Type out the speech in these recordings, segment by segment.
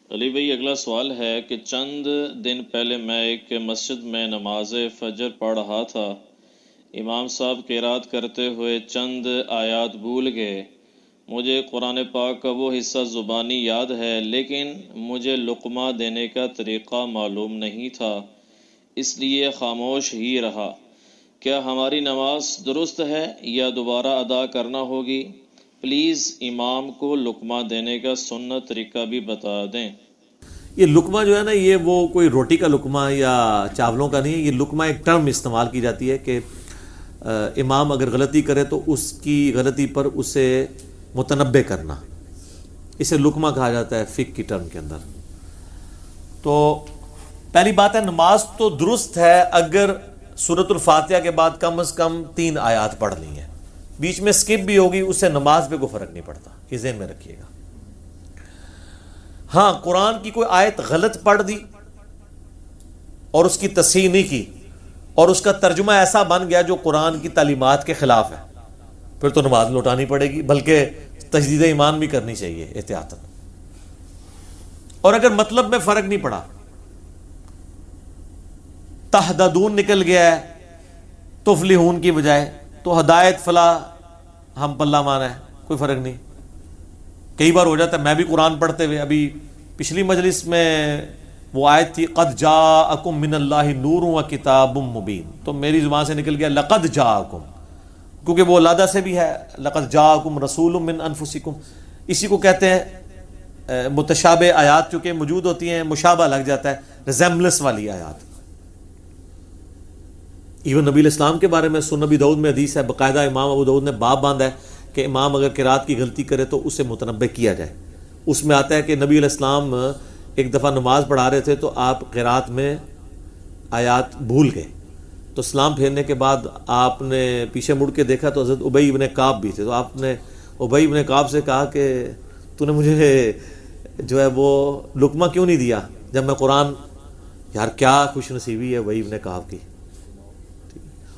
علی بھائی اگلا سوال ہے کہ چند دن پہلے میں ایک مسجد میں نماز فجر پڑھ رہا تھا، امام صاحب قرات کرتے ہوئے چند آیات بھول گئے۔ مجھے قرآن پاک کا وہ حصہ زبانی یاد ہے لیکن مجھے لقمہ دینے کا طریقہ معلوم نہیں تھا، اس لیے خاموش ہی رہا۔ کیا ہماری نماز درست ہے یا دوبارہ ادا کرنا ہوگی؟ پلیز امام کو لقمہ دینے کا سنت طریقہ بھی بتا دیں۔ یہ لقمہ جو ہے نا، یہ وہ کوئی روٹی کا لقمہ یا چاولوں کا نہیں ہے۔ یہ لقمہ ایک ٹرم استعمال کی جاتی ہے کہ امام اگر غلطی کرے تو اس کی غلطی پر اسے متنبع کرنا، اسے لقمہ کہا جاتا ہے فقہ کی ٹرم کے اندر۔ تو پہلی بات ہے، نماز تو درست ہے اگر سورۃ الفاتحہ کے بعد کم از کم 3 آیات پڑھ لی ہیں، بیچ میں سکپ بھی ہوگی، اس سے نماز پہ کوئی فرق نہیں پڑتا، یہ ذہن میں رکھیے گا۔ ہاں، قرآن کی کوئی آیت غلط پڑھ دی اور اس کی تصحیح نہیں کی اور اس کا ترجمہ ایسا بن گیا جو قرآن کی تعلیمات کے خلاف ہے، پھر تو نماز لوٹانی پڑے گی، بلکہ تجدید ایمان بھی کرنی چاہیے احتیاطاً۔ اور اگر مطلب میں فرق نہیں پڑا، تہددون نکل گیا ہے تفلحون کی بجائے، تو ہدایت فلاح ہم پلہ مانا ہے، کوئی فرق نہیں۔ کئی بار ہو جاتا ہے، میں بھی قرآن پڑھتے ہوئے ابھی پچھلی مجلس میں وہ آیت تھی قد جاءکم من اللہ نور و کتاب مبین، تو میری زبان سے نکل گیا لقد جاءکم، کیونکہ وہ لادہ سے بھی ہے، لقد جاءکم رسول من انفسکم، اسی کو کہتے ہیں متشابہ آیات چونکہ موجود ہوتی ہیں، مشابہ لگ جاتا ہے، ریزمبلنس والی آیات۔ ایون نبی الاسلام کے بارے میں سنن نبی داؤد میں حدیث ہے، باقاعدہ امام ابو داؤد نے باب باندھا ہے کہ امام اگر قرات کی غلطی کرے تو اسے متنبع کیا جائے۔ اس میں آتا ہے کہ نبی علیہ السلام ایک دفعہ نماز پڑھا رہے تھے تو آپ قرات میں آیات بھول گئے، تو سلام پھیرنے کے بعد آپ نے پیچھے مڑ کے دیکھا تو حضرت ابی ابن کعب بھی تھے، تو آپ نے ابی ابن کعب سے کہا کہ تو نے مجھے جو ہے وہ لقمہ کیوں نہیں دیا جب میں قرآن، یار کیا خوش نصیبی ہے ابی ابن کعب کی۔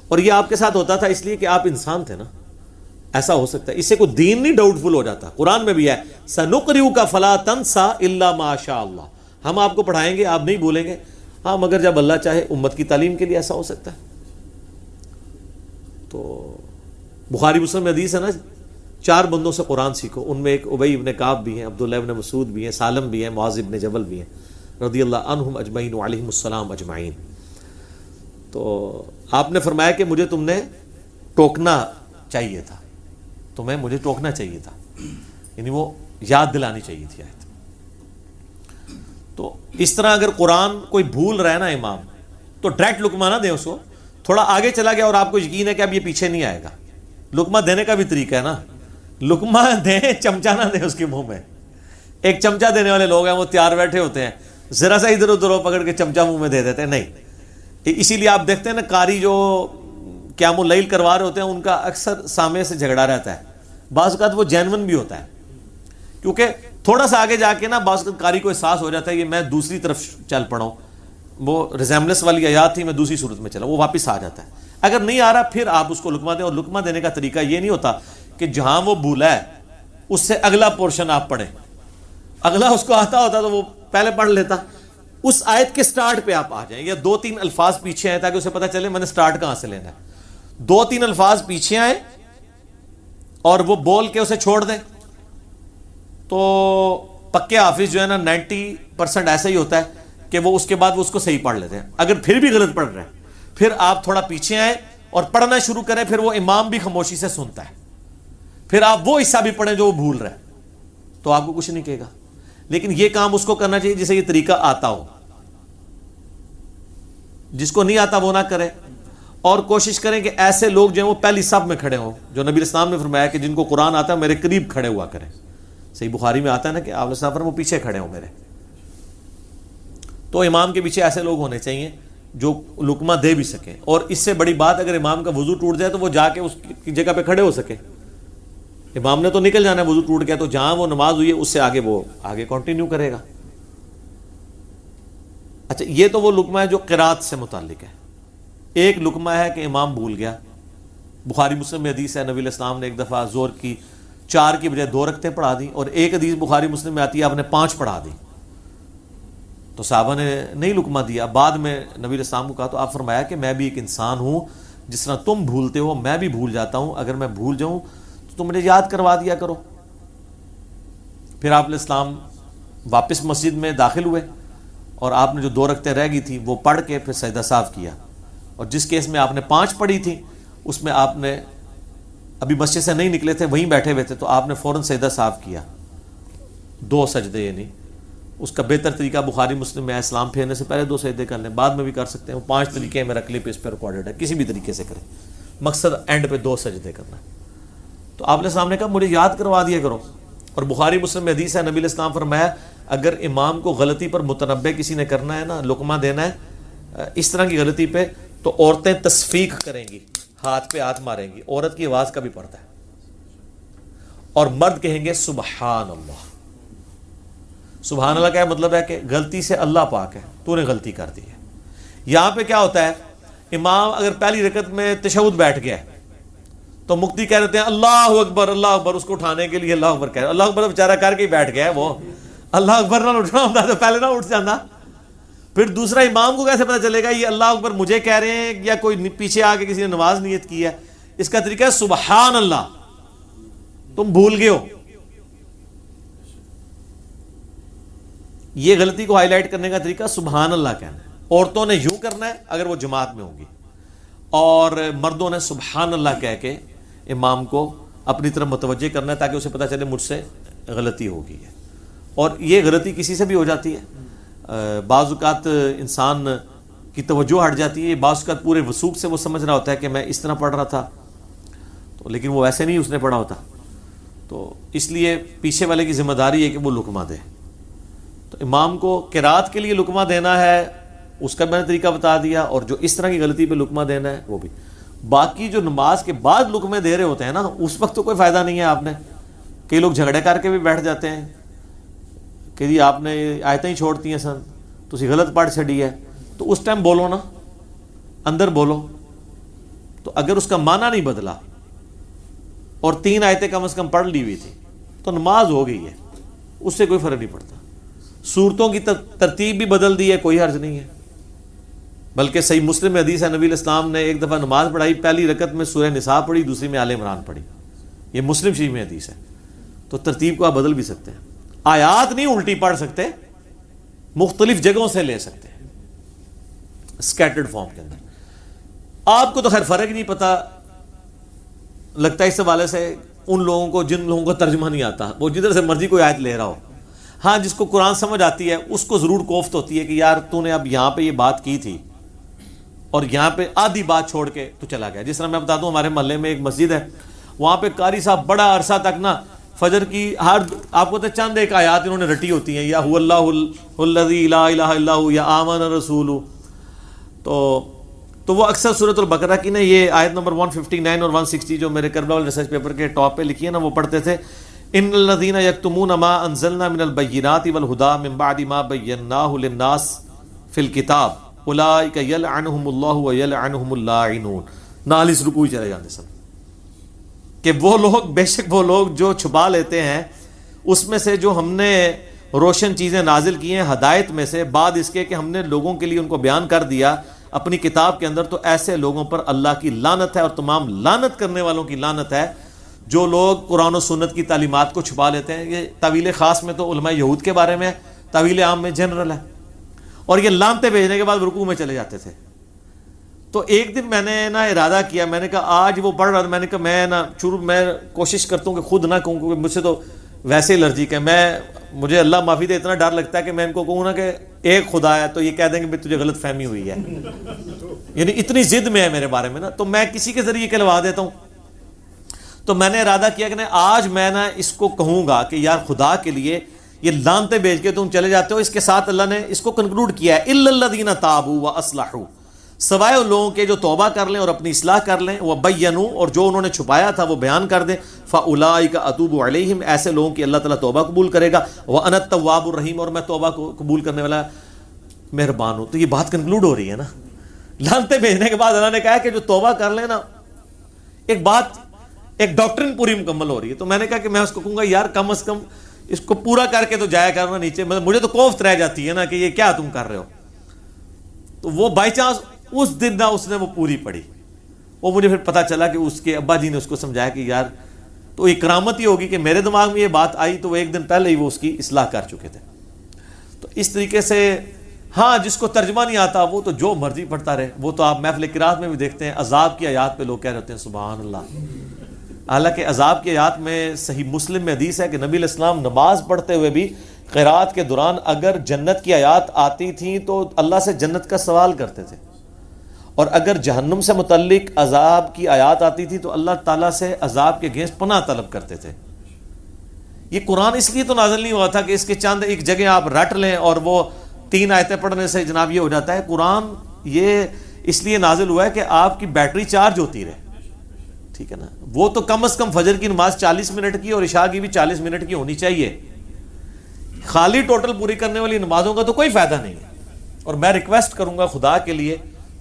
اور یہ آپ کے ساتھ ہوتا تھا اس لیے کہ آپ انسان تھے نا، ایسا ہو سکتا ہے، اس سے کوئی دین نہیں ڈاؤٹ فل ہو جاتا۔ قرآن میں بھی ہے سَنُقْرِئُكَ فَلَا تَنْسَى إِلَّا مَا شَاءَ اللَّهُ، ہم آپ کو پڑھائیں گے آپ نہیں بھولیں گے، ہاں مگر جب اللہ چاہے امت کی تعلیم کے لیے ایسا ہو سکتا ہے۔ تو بخاری مسلم میں حدیث ہے نا، 4 بندوں سے قرآن سیکھو، ان میں ایک ابی ابن کعب بھی ہیں، عبداللہ ابن مسعود بھی ہیں، سالم بھی ہیں، معاذ ابن جبل بھی ہیں رضی اللہ عنہم اجمعین وعلیہم السلام اجمعین۔ تو آپ نے فرمایا کہ مجھے تم نے ٹوکنا چاہیے تھا، مجھے ٹوکنا چاہیے تھا، یعنی وہ یاد دلانی چاہیے تھی آیت۔ تو اس طرح اگر قرآن کوئی بھول رہا ہے نا امام، تو ڈائریکٹ لقمہ نہ دیں اس کو، تھوڑا آگے چلا گیا اور آپ کو یقین ہے کہ اب یہ پیچھے نہیں آئے گا، لقمہ دینے کا بھی طریقہ ہے نا، لقمہ دیں چمچہ نہ دیں اس کے منہ میں۔ ایک چمچہ دینے والے لوگ ہیں، وہ تیار بیٹھے ہوتے ہیں، ذرا سا ادھر ادھر پکڑ کے چمچہ منہ میں دے دیتے ہیں، نہیں۔ اسی لیے آپ دیکھتے ہیں نا قاری جو قیام اللیل کروا رہے ہوتے ہیں ان کا اکثر سامنے سے جھگڑا رہتا ہے، بعض اوقات وہ جینون بھی ہوتا ہے، کیونکہ تھوڑا سا آگے جا کے نا بعض اوقات قاری کو احساس ہو جاتا ہے کہ میں دوسری طرف چل پڑا ہوں، وہ ریزمبلنس والی آیات تھی میں دوسری صورت میں چلا، وہ واپس آ جاتا ہے۔ اگر نہیں آ رہا پھر آپ اس کو لقمہ دیں، اور لقمہ دینے کا طریقہ یہ نہیں ہوتا کہ جہاں وہ بھولا ہے اس سے اگلا پورشن آپ پڑھیں، اگلا اس کو آتا ہوتا تو وہ پہلے پڑھ لیتا، اس آیت کے سٹارٹ پہ آپ آ جائیں، یا 2-3 الفاظ پیچھے آئیں تاکہ اسے پتہ چلے میں نے سٹارٹ کہاں سے لینا ہے۔ 2-3 الفاظ پیچھے آئیں اور وہ بول کے اسے چھوڑ دیں، تو پکے حافظ جو ہے نا 90% ایسا ہی ہوتا ہے کہ وہ اس کے بعد وہ اس کو صحیح پڑھ لیتے ہیں۔ اگر پھر بھی غلط پڑھ رہے ہیں پھر آپ تھوڑا پیچھے آئیں اور پڑھنا شروع کریں، پھر وہ امام بھی خاموشی سے سنتا ہے، پھر آپ وہ حصہ بھی پڑھیں جو وہ بھول رہے ہیں، تو آپ کو کچھ نہیں کہے گا۔ لیکن یہ کام اس کو کرنا چاہیے جسے یہ طریقہ آتا ہو، جس کو نہیں آتا وہ نہ کرے، اور کوشش کریں کہ ایسے لوگ جو ہیں وہ پہلی صف میں کھڑے ہوں، جو نبی الاسلام نے فرمایا کہ جن کو قرآن آتا ہے میرے قریب کھڑے ہوا کریں۔ صحیح بخاری میں آتا ہے نا کہ آپ علیہ السلام وہ پیچھے کھڑے ہوں میرے، تو امام کے پیچھے ایسے لوگ ہونے چاہیے جو لقمہ دے بھی سکیں، اور اس سے بڑی بات اگر امام کا وضو ٹوٹ جائے تو وہ جا کے اس کی جگہ پہ کھڑے ہو سکے۔ امام نے تو نکل جانا ہے وضو ٹوٹ گیا، تو جہاں وہ نماز ہوئی ہے اس سے آگے وہ آگے کنٹینیو کرے گا۔ اچھا، یہ تو وہ لقمہ ہے جو قرات سے متعلق ہے۔ ایک لقمہ ہے کہ امام بھول گیا، بخاری مسلم میں حدیث ہے نبی علیہ السلام نے ایک دفعہ ظہر کی 4 کی بجائے 2 رکعتیں پڑھا دی، اور ایک حدیث بخاری مسلم میں آتی ہے آپ نے 5 پڑھا دی۔ تو صحابہ نے نہیں لقمہ دیا. بعد میں نبی علیہ السلام کو کہا تو آپ فرمایا کہ میں بھی ایک انسان ہوں، جس طرح تم بھولتے ہو میں بھی بھول جاتا ہوں، اگر میں بھول جاؤں تو تم مجھے یاد کروا دیا کرو. پھر آپ علیہ السلام واپس مسجد میں داخل ہوئے اور آپ نے جو 2 رکعتیں رہ گئی تھیں وہ پڑھ کے پھر سجدہ صاف کیا. اور جس کیس میں آپ نے 5 پڑھی تھی اس میں آپ نے ابھی مسجد سے نہیں نکلے تھے، وہیں بیٹھے ہوئے تھے، تو آپ نے فوراً سجدہ صاف کیا. 2 سجدے، یعنی اس کا بہتر طریقہ بخاری مسلم میں اسلام پھیرنے سے پہلے 2 سجدے کر لیں، بعد میں بھی کر سکتے ہیں. وہ 5 طریقے میرا کلپ اس پہ ریکارڈڈ ہے، کسی بھی طریقے سے کریں، مقصد اینڈ پہ 2 سجدے کرنا. تو آپ علیہ السلام نے کہا مجھے یاد کروا دیا کرو. اور بخاری مسلم میں حدیث ہے، نبی علیہ السلام فرمایا اگر امام کو غلطی پر متنبہ کسی نے کرنا ہے نا، لقمہ دینا ہے اس طرح کی غلطی پہ، تو عورتیں تصفیق کریں گی، ہاتھ پہ ہاتھ ماریں گی. عورت کی آواز کا بھی پڑتا ہے. اور مرد کہیں گے سبحان اللہ. سبحان اللہ کا مطلب ہے کہ غلطی سے اللہ پاک ہے، تو نے غلطی کر دی ہے. یہاں پہ کیا ہوتا ہے، امام اگر پہلی رکعت میں تشہد بیٹھ گیا تو مفتی کہہ رہتے ہیں اللہ اکبر اللہ اکبر، اس کو اٹھانے کے لیے اللہ اکبر کہہ رہے. اللہ اکبر بیچارہ کر کے ہی بیٹھ گیا ہے، وہ اللہ اکبر نہ اٹھنا ہوتا تو پہلے نہ اٹھ جانا. پھر دوسرا امام کو کیسے پتہ چلے گا یہ اللہ اکبر مجھے کہہ رہے ہیں یا کوئی پیچھے آ کے کسی نے نماز نیت کی ہے. اس کا طریقہ ہے سبحان اللہ، تم بھول گئے ہو. یہ غلطی کو ہائی لائٹ کرنے کا طریقہ سبحان اللہ کہنا ہے. عورتوں نے یوں کرنا ہے اگر وہ جماعت میں ہوں گی، اور مردوں نے سبحان اللہ کہہ کے امام کو اپنی طرف متوجہ کرنا ہے تاکہ اسے پتہ چلے مجھ سے غلطی ہو گئی ہے. اور یہ غلطی کسی سے بھی ہو جاتی ہے. بعض اوقات انسان کی توجہ ہٹ جاتی ہے، بعض اوقات پورے وثوق سے وہ سمجھ رہا ہوتا ہے کہ میں اس طرح پڑھ رہا تھا، تو لیکن وہ ایسے نہیں اس نے پڑھا ہوتا. تو اس لیے پیچھے والے کی ذمہ داری ہے کہ وہ لقمہ دے. تو امام کو قرات کے لیے لقمہ دینا ہے، اس کا میں نے طریقہ بتا دیا، اور جو اس طرح کی غلطی پہ لقمہ دینا ہے وہ بھی. باقی جو نماز کے بعد لقمے دے رہے ہوتے ہیں نا، اس وقت تو کوئی فائدہ نہیں ہے. آپ نے کئی لوگ جھگڑے کر کے بھی بیٹھ جاتے ہیں کہ جی آپ نے آیتیں ہی چھوڑتی ہیں سن، تسی غلط پڑھ چھڑی ہے. تو اس ٹائم بولو نا، اندر بولو. تو اگر اس کا معنی نہیں بدلا اور 3 آیتیں کم از کم پڑھ لی ہوئی تھی تو نماز ہو گئی ہے، اس سے کوئی فرق نہیں پڑتا. سورتوں کی ترتیب بھی بدل دی ہے، کوئی حرج نہیں ہے. بلکہ صحیح مسلم میں حدیث ہے، نبی علیہ السلام نے ایک دفعہ نماز پڑھائی، پہلی رکعت میں سورہ نساء پڑھی، دوسری میں آل عمران پڑھی. یہ مسلم شریف میں حدیث ہے. تو ترتیب کو آپ بدل بھی سکتے ہیں. آیات نہیں الٹی پڑھ سکتے، مختلف جگہوں سے لے سکتے ہیں اسکیٹرڈ فارم کے اندر. آپ کو تو خیر فرق نہیں پتا لگتا اس حوالے سے ان لوگوں کو جن لوگوں کو ترجمہ نہیں آتا، وہ جدھر سے مرضی کوئی آیت لے رہا ہو. ہاں جس کو قرآن سمجھ آتی ہے اس کو ضرور کوفت ہوتی ہے کہ یار تو نے اب یہاں پہ یہ بات کی تھی اور یہاں پہ آدھی بات چھوڑ کے تو چلا گیا. جس طرح میں بتا دوں، ہمارے محلے میں ایک مسجد ہے، وہاں پہ قاری صاحب بڑا عرصہ تک نا فجر کی ہر آپ کو تو چند ایک آیات انہوں نے رٹی ہوتی ہیں، یا هو اللہ الذی لا الہ الا هو، یا آمن الرسول. تو وہ اکثر سورۃ البقرہ کی نا یہ آیت نمبر 159 اور 160 جو میرے کربلا والے ریسرچ پیپر کے ٹاپ پہ لکھی ہے نا، وہ پڑھتے تھے. ان الذین یکتمون ما انزلنا من البینات والہدی من بعد ما بیناہ للناس فی الکتاب اولئک یلعنہم اللہ ویلعنہم اللاعنون. نال اس رکوع چلے جاتے سب کہ وہ لوگ، بے شک وہ لوگ جو چھپا لیتے ہیں اس میں سے جو ہم نے روشن چیزیں نازل کی ہیں ہدایت میں سے، بعد اس کے کہ ہم نے لوگوں کے لیے ان کو بیان کر دیا اپنی کتاب کے اندر، تو ایسے لوگوں پر اللہ کی لعنت ہے اور تمام لعنت کرنے والوں کی لعنت ہے جو لوگ قرآن و سنت کی تعلیمات کو چھپا لیتے ہیں. یہ طویل خاص میں تو علماء یہود کے بارے میں ہے، طویل عام میں جنرل ہے. اور یہ لعنتیں بھیجنے کے بعد رکوع میں چلے جاتے تھے. تو ایک دن میں نے نا ارادہ کیا، میں نے کہا آج وہ پڑھ رہا تھا، میں نے کہا میں نا شروع میں کوشش کرتا ہوں کہ خود نہ کہوں، کیونکہ مجھ سے تو ویسے الرجک ہے. مجھے اللہ معافی دے اتنا ڈر لگتا ہے کہ میں ان کو کہوں نا کہ ایک خدا ہے تو یہ کہہ دیں گے تجھے غلط فہمی ہوئی ہے، یعنی اتنی ضد میں ہے میرے بارے میں نا، تو میں کسی کے ذریعے کہلوا دیتا ہوں. تو میں نے ارادہ کیا کہ آج میں نا اس کو کہوں گا کہ یار خدا کے لیے یہ لعنتیں بھیج کے تم چلے جاتے ہو. اس کے ساتھ اللہ نے اس کو کنکلوڈ کیا ہے، الا الذین تابوا واصلحوا، سوائے ان لوگوں کے جو توبہ کر لیں اور اپنی اصلاح کر لیں، وبینوا، اور جو انہوں نے چھپایا تھا وہ بیان کر دیں، فاولئک اتوب علیہم، ایسے لوگوں کی اللہ تعالیٰ توبہ قبول کرے گا، وانا التواب الرحیم، اور میں توبہ کو قبول کرنے والا مہربان ہوں. تو یہ بات کنکلوڈ ہو رہی ہے نا. لعنتیں بھیجنے کے بعد اللہ نے کہا کہ جو توبہ کر لیں نا، ایک بات، ایک ڈاکٹرن پوری مکمل ہو رہی ہے. تو میں نے کہا کہ میں اس کو کہوں گا یار کم از کم اس کو پورا کر کے تو جایا کرنا نیچے، مجھے تو کوفت رہ جاتی ہے نا کہ یہ کیا تم کر رہے ہو. تو وہ بائی چانس اس دن نہ اس نے وہ پوری پڑھی. وہ مجھے پھر پتا چلا کہ اس کے ابا جی نے اس کو سمجھایا کہ یار تو یہ کرامت ہی ہوگی کہ میرے دماغ میں یہ بات آئی تو وہ ایک دن پہلے ہی وہ اس کی اصلاح کر چکے تھے. تو اس طریقے سے ہاں جس کو ترجمہ نہیں آتا وہ تو جو مرضی پڑھتا رہے. وہ تو آپ محفل قرات میں بھی دیکھتے ہیں عذاب کی آیات پہ لوگ کہہ رہے ہوتے ہیں سبحان اللہ. حالانکہ عذاب کی آیات میں صحیح مسلم میں حدیث ہے کہ نبی علیہ السلام نماز پڑھتے ہوئے بھی قرات کے دوران اگر جنت کی آیات آتی تھیں تو اللہ سے جنت کا سوال کرتے تھے، اور اگر جہنم سے متعلق عذاب کی آیات آتی تھی تو اللہ تعالیٰ سے عذاب کے اگینسٹ پناہ طلب کرتے تھے. یہ قرآن اس لیے تو نازل نہیں ہوا تھا کہ اس کے چند ایک جگہ آپ رٹ لیں اور وہ 3 آیتیں پڑھنے سے جناب یہ ہو جاتا ہے. قرآن یہ اس لیے نازل ہوا ہے کہ آپ کی بیٹری چارج ہوتی رہے، ٹھیک ہے نا. وہ تو کم از کم فجر کی نماز 40 منٹ کی اور عشاء کی بھی 40 منٹ کی ہونی چاہیے. خالی ٹوٹل پوری کرنے والی نمازوں کا تو کوئی فائدہ نہیں ہے. اور میں ریکویسٹ کروں گا خدا کے لیے،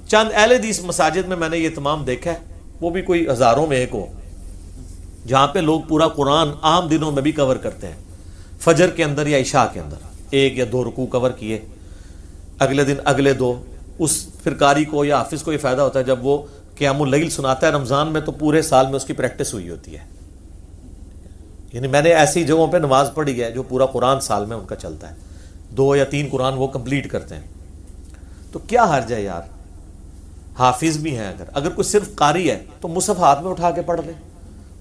چند اہل حدیث مساجد میں نے یہ تمام دیکھا ہے، وہ بھی کوئی ہزاروں میں ایک ہو، جہاں پہ لوگ پورا قرآن عام دنوں میں بھی کور کرتے ہیں، فجر کے اندر یا عشاء کے اندر 1 یا 2 رکوع کور کیے، اگلے دن اگلے 2. اس پھر قاری کو یا حافظ کو یہ فائدہ ہوتا ہے جب وہ قیام اللیل سناتا ہے رمضان میں تو پورے سال میں اس کی پریکٹس ہوئی ہوتی ہے. یعنی میں نے ایسی جگہوں پہ نماز پڑھی ہے جو پورا قرآن سال میں ان کا چلتا ہے، 2 یا 3 قرآن وہ کمپلیٹ کرتے ہیں. تو کیا حرج ہے یار، حافظ بھی ہیں، اگر کوئی صرف قاری ہے تو مصحف ہاتھ میں اٹھا کے پڑھ لے.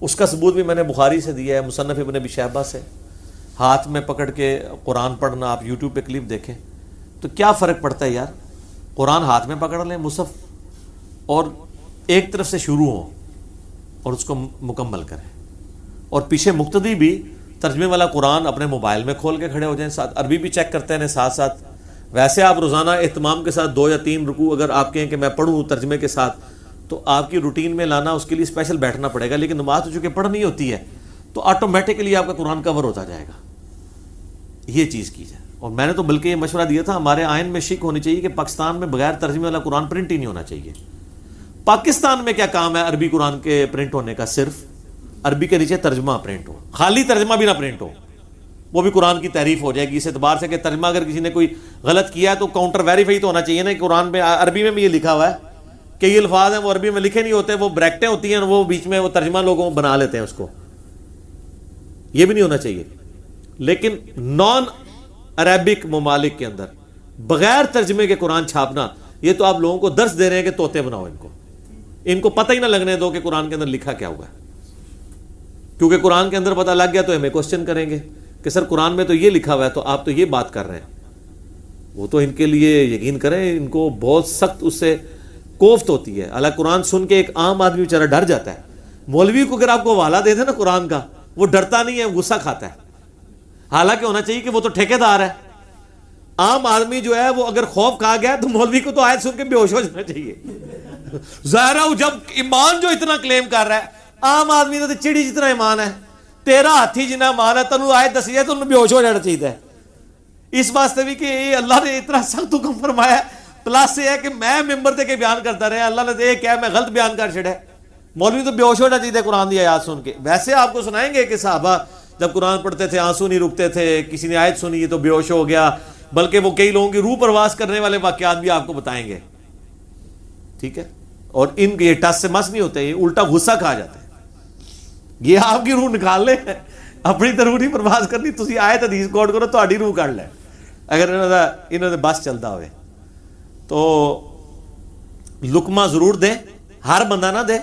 اس کا ثبوت بھی میں نے بخاری سے دیا ہے، مصنف ابن ابی شیبہ سے. ہاتھ میں پکڑ کے قرآن پڑھنا، آپ یوٹیوب پہ کلپ دیکھیں تو کیا فرق پڑتا ہے یار. قرآن ہاتھ میں پکڑ لیں مصحف اور ایک طرف سے شروع ہو اور اس کو مکمل کریں، اور پیچھے مقتدی بھی ترجمے والا قرآن اپنے موبائل میں کھول کے کھڑے ہو جائیں، ساتھ عربی بھی چیک کرتے ہیں ساتھ ساتھ. ویسے آپ روزانہ اہتمام کے ساتھ 2 یا 3 رکوع اگر آپ کہیں کہ میں پڑھوں ترجمے کے ساتھ تو آپ کی روٹین میں لانا اس کے لیے اسپیشل بیٹھنا پڑے گا. لیکن نماز تو چونکہ پڑھنی ہوتی ہے تو آٹومیٹکلی آپ کا قرآن کور ہوتا جائے گا. یہ چیز کی جائے. اور میں نے تو بلکہ یہ مشورہ دیا تھا ہمارے آئین میں شک ہونی چاہیے کہ پاکستان میں بغیر ترجمے والا قرآن پرنٹ ہی نہیں ہونا چاہیے. پاکستان میں کیا کام ہے عربی قرآن کے پرنٹ ہونے کا؟ صرف عربی کے نیچے ترجمہ پرنٹ ہو، خالی ترجمہ بھی نہ پرنٹ ہو، وہ بھی قرآن کی تعریف ہو جائے گی. اس اعتبار سے کہ ترجمہ اگر کسی نے کوئی غلط کیا ہے تو کاؤنٹر ویریفائی تو ہونا چاہیے نا. قرآن میں عربی میں بھی یہ لکھا ہوا ہے کہ یہ الفاظ ہیں وہ عربی میں لکھے نہیں ہوتے، وہ بریکٹیں ہوتی ہیں، وہ بیچ میں وہ ترجمہ لوگوں بنا لیتے ہیں اس کو. یہ بھی نہیں ہونا چاہیے. لیکن نان عربک ممالک کے اندر بغیر ترجمے کے قرآن چھاپنا، یہ تو آپ لوگوں کو درس دے رہے ہیں کہ طوطے بناؤ. ان کو پتہ ہی نہ لگنے دو کہ قرآن کے اندر لکھا کیا ہوا ہے. کیونکہ قرآن کے اندر پتہ لگ گیا تو ہمیں کوشچن کریں گے کہ سر قرآن میں تو یہ لکھا ہوا ہے تو آپ تو یہ بات کر رہے ہیں. وہ تو ان کے لیے یقین کریں ان کو بہت سخت اس سے کوفت ہوتی ہے. اللہ قرآن سن کے ایک عام آدمی بیچارہ ڈر جاتا ہے. مولوی کو اگر آپ کو حوالہ دے دیں نا قرآن کا، وہ ڈرتا نہیں ہے، غصہ کھاتا ہے. حالانکہ ہونا چاہیے کہ وہ تو ٹھیکیدار ہے. عام آدمی جو ہے وہ اگر خوف کھا گیا تو مولوی کو تو آیت سن کے بے ہوش ہو جانا چاہیے. ظاہر ہے جب ایمان جو اتنا کلیم کر رہا ہے، عام آدمی تو چڑی جتنا ایمان ہے، تیرا ہاتھی جتنا ایمان ہے، تنو آیت دسی ہے تو انہوں بے ہوش ہو جانا چاہیے. اس واسطے بھی کہ اللہ نے اتنا سخت حکم فرمایا، پلس یہ ہے کہ میں ممبر دے کے بیان کرتا رہا، اللہ نے یہ کیا میں غلط بیان کر چھڑے. مولوی تو بے ہوش ہونا چاہیے قرآن دی آیات سن کے. ویسے آپ کو سنائیں گے کہ صحابہ جب قرآن پڑھتے تھے آنسو نہیں رکتے تھے، کسی نے آیت سنی تو بے ہوش ہو گیا، بلکہ وہ کئی لوگوں کی روح پرواز کرنے والے واقعات بھی آپ کو بتائیں گے. ٹھیک ہے. اور ان کے یہ ٹس سے مس نہیں ہوتے، یہ الٹا غصہ کھا جاتے ہیں. یہ آپ کی روح نکال لے، اپنی تو روح نہیں پرواز کرنی، تسی آیت حدیث کوٹ کرو تو روح کر لے اگر انہوں نے بس چلتا ہوئے. تو لقمہ ضرور دیں، ہر بندہ نہ دے.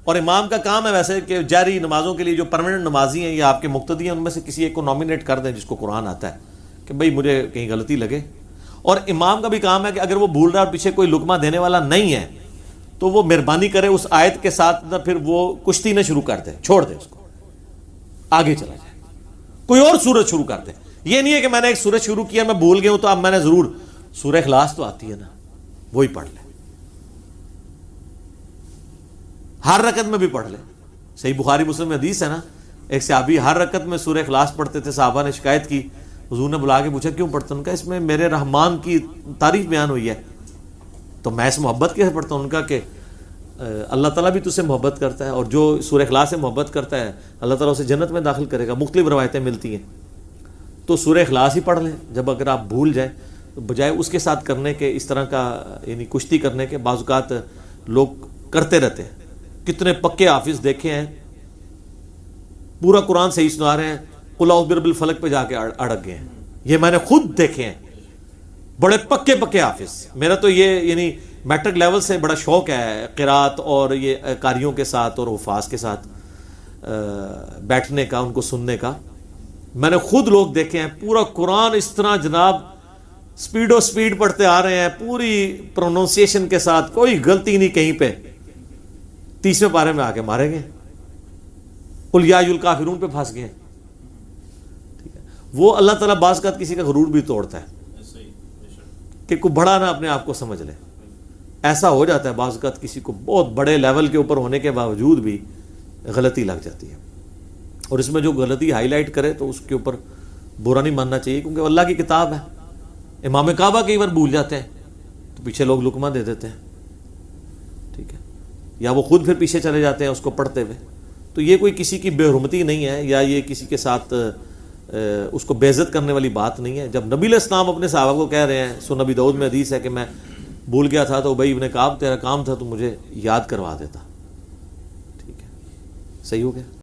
اور امام کا کام ہے ویسے کہ جاری نمازوں کے لیے جو پرماننٹ نمازی ہیں یا آپ کے مقتدی ہیں ان میں سے کسی ایک کو نامینیٹ کر دیں جس کو قرآن آتا ہے کہ بھئی مجھے کہیں غلطی لگے. اور امام کا بھی کام ہے کہ اگر وہ بھول رہا ہے اور پیچھے کوئی لقمہ دینے والا نہیں ہے تو وہ مہربانی کرے اس آیت کے ساتھ نہ پھر وہ کشتی نہ شروع کر دے، چھوڑ دے اس کو، آگے چلا جائے، کوئی اور سورت شروع کر دے. یہ نہیں ہے کہ میں نے ایک سورت شروع کیا میں بھول گیا ہوں تو اب میں نے ضرور سورہ اخلاص تو آتی ہے نا وہی پڑھ لے، ہر رکعت میں بھی پڑھ لے. صحیح بخاری مسلم میں حدیث ہے نا، ایک صحابی ہر رکعت میں سورہ اخلاص پڑھتے تھے. صحابہ نے شکایت کی، حضور نے بلا کے پوچھا کیوں پڑھتے؟ ان کا اس میں میرے رحمان کی تعریف بیان ہوئی ہے تو میں اس محبت کیسے پڑھتا ہوں. ان کا کہ اللہ تعالیٰ بھی تجھ سے محبت کرتا ہے اور جو سورہ اخلاص سے محبت کرتا ہے اللہ تعالیٰ اسے جنت میں داخل کرے گا. مختلف روایتیں ملتی ہیں. تو سورہ اخلاص ہی پڑھ لیں. جب اگر آپ بھول جائیں تو بجائے اس کے ساتھ کرنے کے اس طرح کا یعنی کشتی کرنے کے، بعض اوقات لوگ کرتے رہتے ہیں. کتنے پکے حافظ دیکھے ہیں پورا قرآن صحیح سنا رہے ہیں، قل اعوذ برب الفلق پہ جا کے اڑک گئے ہیں. یہ میں نے خود دیکھے ہیں، بڑے پکے پکے حافظ. میرا تو یہ یعنی میٹرک لیول سے بڑا شوق ہے قرات اور یہ قاریوں کے ساتھ اور حفاظ کے ساتھ بیٹھنے کا، ان کو سننے کا. میں نے خود لوگ دیکھے ہیں پورا قرآن اس طرح جناب سپیڈ پڑھتے آ رہے ہیں، پوری پروننسیشن کے ساتھ، کوئی غلطی نہیں کہیں پہ. 30ویں پارے میں آ کے مارے گئے، قل یا ایھا الکافرون پہ پھنس گئے. وہ اللہ تعالیٰ بعض کا کسی کا غرور بھی توڑتا ہے کہ کوئی بڑا نہ اپنے آپ کو سمجھ لے. ایسا ہو جاتا ہے بعض اوقات کسی کو بہت بڑے لیول کے اوپر ہونے کے باوجود بھی غلطی لگ جاتی ہے. اور اس میں جو غلطی ہائی لائٹ کرے تو اس کے اوپر برا نہیں ماننا چاہیے، کیونکہ اللہ کی کتاب ہے. امام کعبہ کئی بار بھول جاتے ہیں تو پیچھے لوگ لقمہ دے دیتے ہیں، ٹھیک ہے، یا وہ خود پھر پیچھے چلے جاتے ہیں اس کو پڑھتے ہوئے. تو یہ کوئی کسی کی بے حرمتی نہیں ہے، یا یہ کسی کے ساتھ اس کو بے عزت کرنے والی بات نہیں ہے. جب نبی علیہ السلام اپنے صحابہ کو کہہ رہے ہیں، سو نبی داؤد میں حدیث ہے کہ میں بھول گیا تھا تو ابی ابن کعب تیرا کام تھا تو مجھے یاد کروا دیتا. ٹھیک ہے، صحیح ہو گیا.